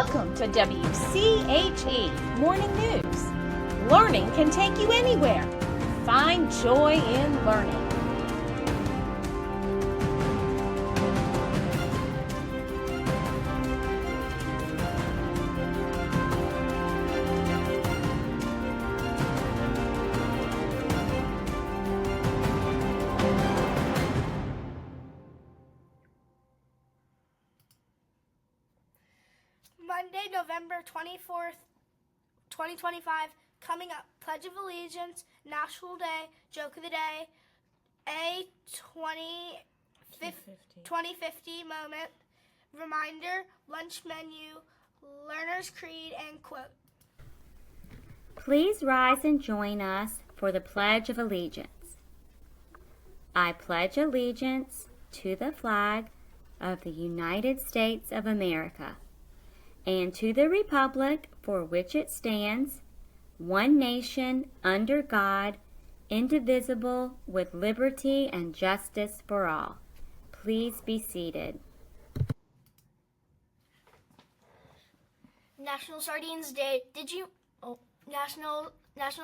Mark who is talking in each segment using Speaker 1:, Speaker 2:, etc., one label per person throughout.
Speaker 1: Welcome to WCHE Morning News. Learning can take you anywhere. Find joy in learning.
Speaker 2: Monday, November 24th, 2025, coming up, Pledge of Allegiance, National Day, Joke of the Day, a 2050 moment, reminder, lunch menu, learner's creed, and quote.
Speaker 3: Please rise and join us for the Pledge of Allegiance. I pledge allegiance to the flag of the United States of America and to the republic for which it stands, one nation, under God, indivisible, with liberty and justice for all. Please be seated.
Speaker 2: National Sardines Day. National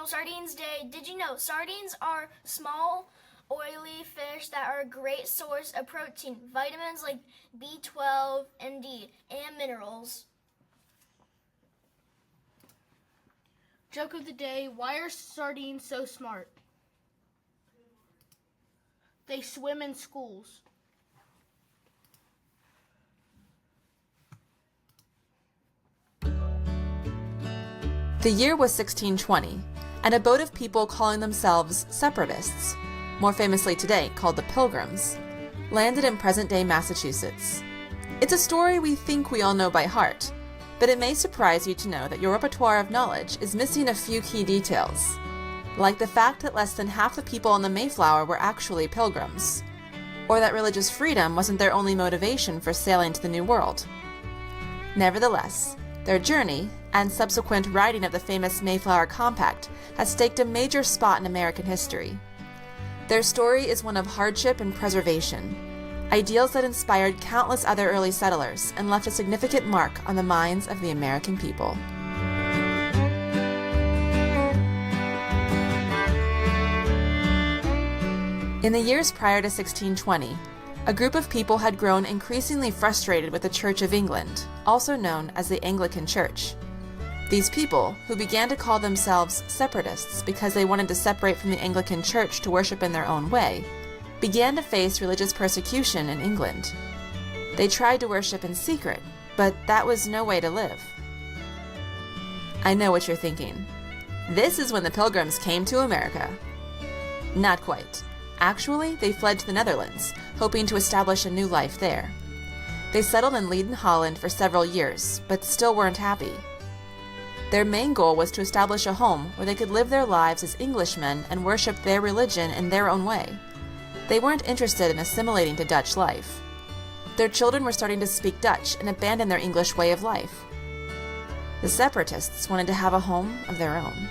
Speaker 2: Sardines Day. Did you know sardines are small, oily fish that are a great source of protein, vitamins like B12 and D, and minerals?
Speaker 4: Joke of the day, why are sardines so smart? They swim in schools.
Speaker 5: The year was 1620, and a boat of people calling themselves separatists, more famously today called the Pilgrims, landed in present-day Massachusetts. It's a story we think we all know by heart, but it may surprise you to know that your repertoire of knowledge is missing a few key details, like the fact that less than half the people on the Mayflower were actually pilgrims, or that religious freedom wasn't their only motivation for sailing to the New World. Nevertheless, their journey, and subsequent writing of the famous Mayflower Compact, has staked a major spot in American history. Their story is one of hardship and preservation, ideals that inspired countless other early settlers and left a significant mark on the minds of the American people. In the years prior to 1620, a group of people had grown increasingly frustrated with the Church of England, also known as the Anglican Church. These people, who began to call themselves separatists because they wanted to separate from the Anglican Church to worship in their own way, began to face religious persecution in England. They tried to worship in secret, but that was no way to live. I know what you're thinking. This is when the Pilgrims came to America. Not quite. Actually, they fled to the Netherlands, hoping to establish a new life there. They settled in Leiden, Holland for several years, but still weren't happy. Their main goal was to establish a home where they could live their lives as Englishmen and worship their religion in their own way. They weren't interested in assimilating to Dutch life. Their children were starting to speak Dutch and abandon their English way of life. The separatists wanted to have a home of their own.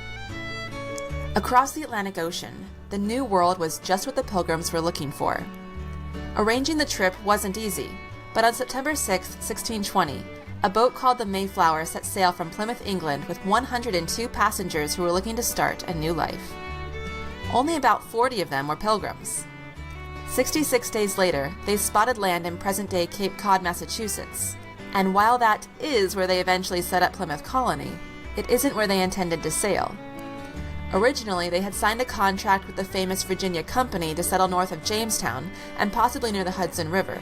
Speaker 5: Across the Atlantic Ocean, the New World was just what the Pilgrims were looking for. Arranging the trip wasn't easy, but on September 6, 1620, a boat called the Mayflower set sail from Plymouth, England with 102 passengers who were looking to start a new life. Only about 40 of them were pilgrims. 66 days later, they spotted land in present-day Cape Cod, Massachusetts, and while that is where they eventually set up Plymouth Colony, it isn't where they intended to sail. Originally, they had signed a contract with the famous Virginia Company to settle north of Jamestown and possibly near the Hudson River.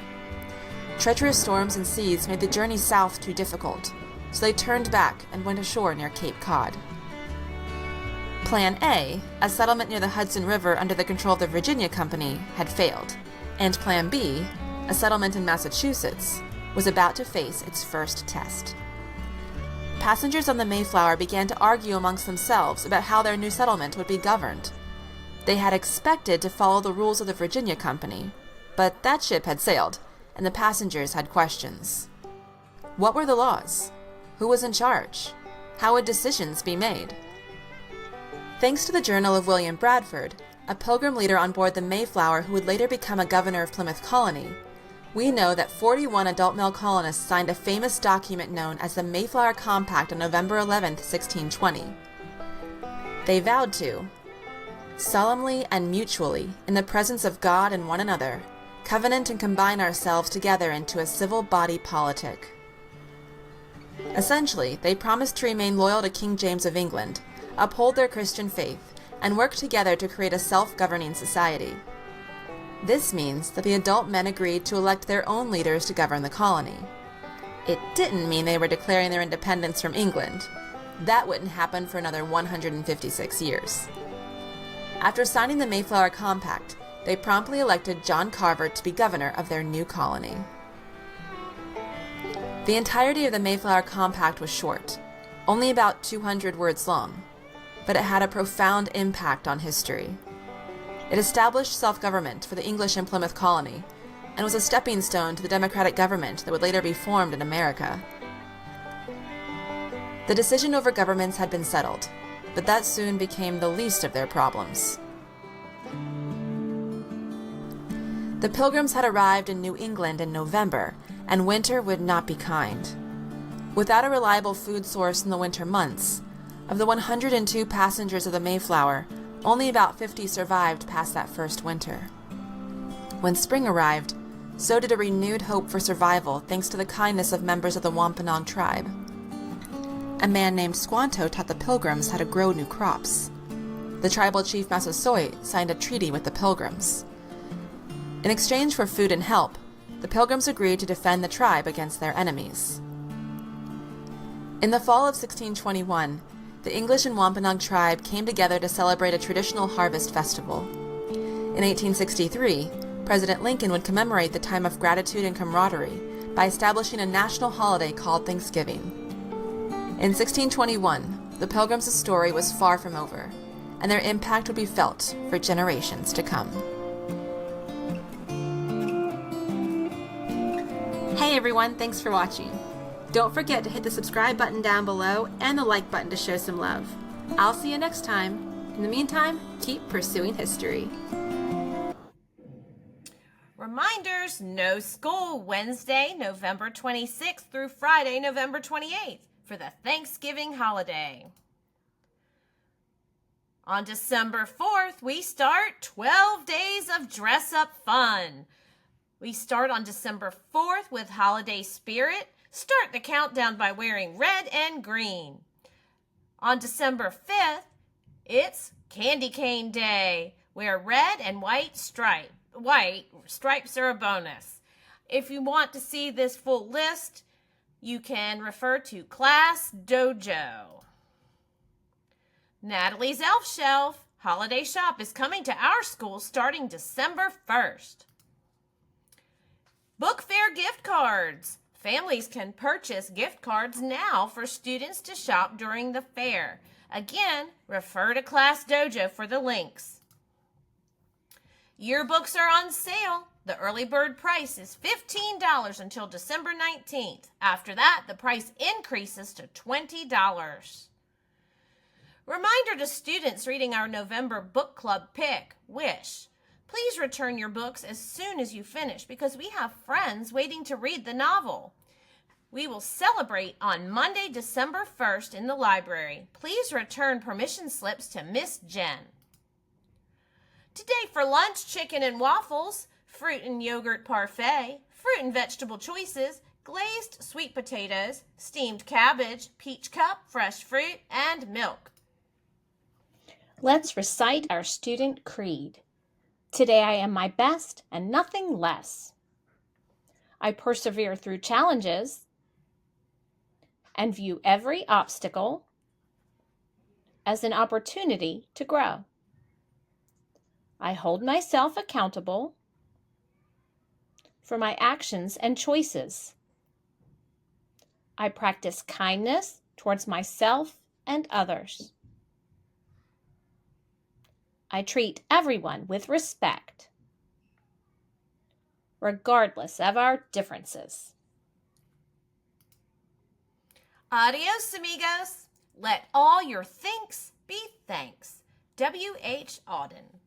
Speaker 5: Treacherous storms and seas made the journey south too difficult, so they turned back and went ashore near Cape Cod. Plan A, a settlement near the Hudson River under the control of the Virginia Company, had failed, and Plan B, a settlement in Massachusetts, was about to face its first test. Passengers on the Mayflower began to argue amongst themselves about how their new settlement would be governed. They had expected to follow the rules of the Virginia Company, but that ship had sailed, and the passengers had questions. What were the laws? Who was in charge? How would decisions be made? Thanks to the journal of William Bradford, a Pilgrim leader on board the Mayflower who would later become a governor of Plymouth Colony, we know that 41 adult male colonists signed a famous document known as the Mayflower Compact on November 11, 1620. They vowed to, solemnly and mutually, in the presence of God and one another, covenant and combine ourselves together into a civil body politic. Essentially, they promised to remain loyal to King James of England, uphold their Christian faith, and work together to create a self-governing society. This means that the adult men agreed to elect their own leaders to govern the colony. It didn't mean they were declaring their independence from England. That wouldn't happen for another 156 years. After signing the Mayflower Compact, they promptly elected John Carver to be governor of their new colony. The entirety of the Mayflower Compact was short, only about 200 words long, but it had a profound impact on history. It established self-government for the English in Plymouth colony, and was a stepping stone to the democratic government that would later be formed in America. The decision over governments had been settled, but that soon became the least of their problems. The Pilgrims had arrived in New England in November, and winter would not be kind. Without a reliable food source in the winter months, of the 102 passengers of the Mayflower, only about 50 survived past that first winter. When spring arrived, so did a renewed hope for survival thanks to the kindness of members of the Wampanoag tribe. A man named Squanto taught the Pilgrims how to grow new crops. The tribal chief Massasoit signed a treaty with the Pilgrims. In exchange for food and help, the Pilgrims agreed to defend the tribe against their enemies. In the fall of 1621, the English and Wampanoag tribe came together to celebrate a traditional harvest festival. In 1863, President Lincoln would commemorate the time of gratitude and camaraderie by establishing a national holiday called Thanksgiving. In 1621, the Pilgrims' story was far from over, and their impact would be felt for generations to come. Hey everyone, thanks for watching. Don't forget to hit the subscribe button down below and the like button to show some love. I'll see you next time. In the meantime, keep pursuing history.
Speaker 1: Reminders, no school Wednesday, November 26th through Friday, November 28th for the Thanksgiving holiday. On December 4th, we start 12 days of dress-up fun. We start on December 4th with Holiday Spirit. Start the countdown by wearing red and green. On December 5th, it's Candy Cane Day. Wear red and white stripes are a bonus. If you want to see this full list, you can refer to Class Dojo. Natalie's Elf Shelf Holiday Shop is coming to our school starting December 1st. Book Fair gift cards. Families can purchase gift cards now for students to shop during the fair. Again, refer to Class Dojo for the links. Yearbooks are on sale. The early bird price is $15 until December 19th. After that, the price increases to $20. Reminder to students reading our November book club pick, Wish. Please return your books as soon as you finish because we have friends waiting to read the novel. We will celebrate on Monday, December 1st in the library. Please return permission slips to Miss Jen. Today for lunch, chicken and waffles, fruit and yogurt parfait, fruit and vegetable choices, glazed sweet potatoes, steamed cabbage, peach cup, fresh fruit, and milk. Let's recite our student creed. Today I am my best and nothing less. I persevere through challenges and view every obstacle as an opportunity to grow. I hold myself accountable for my actions and choices. I practice kindness towards myself and others. I treat everyone with respect, regardless of our differences. Adios, amigos. Let all your thinks be thanks. W.H. Auden.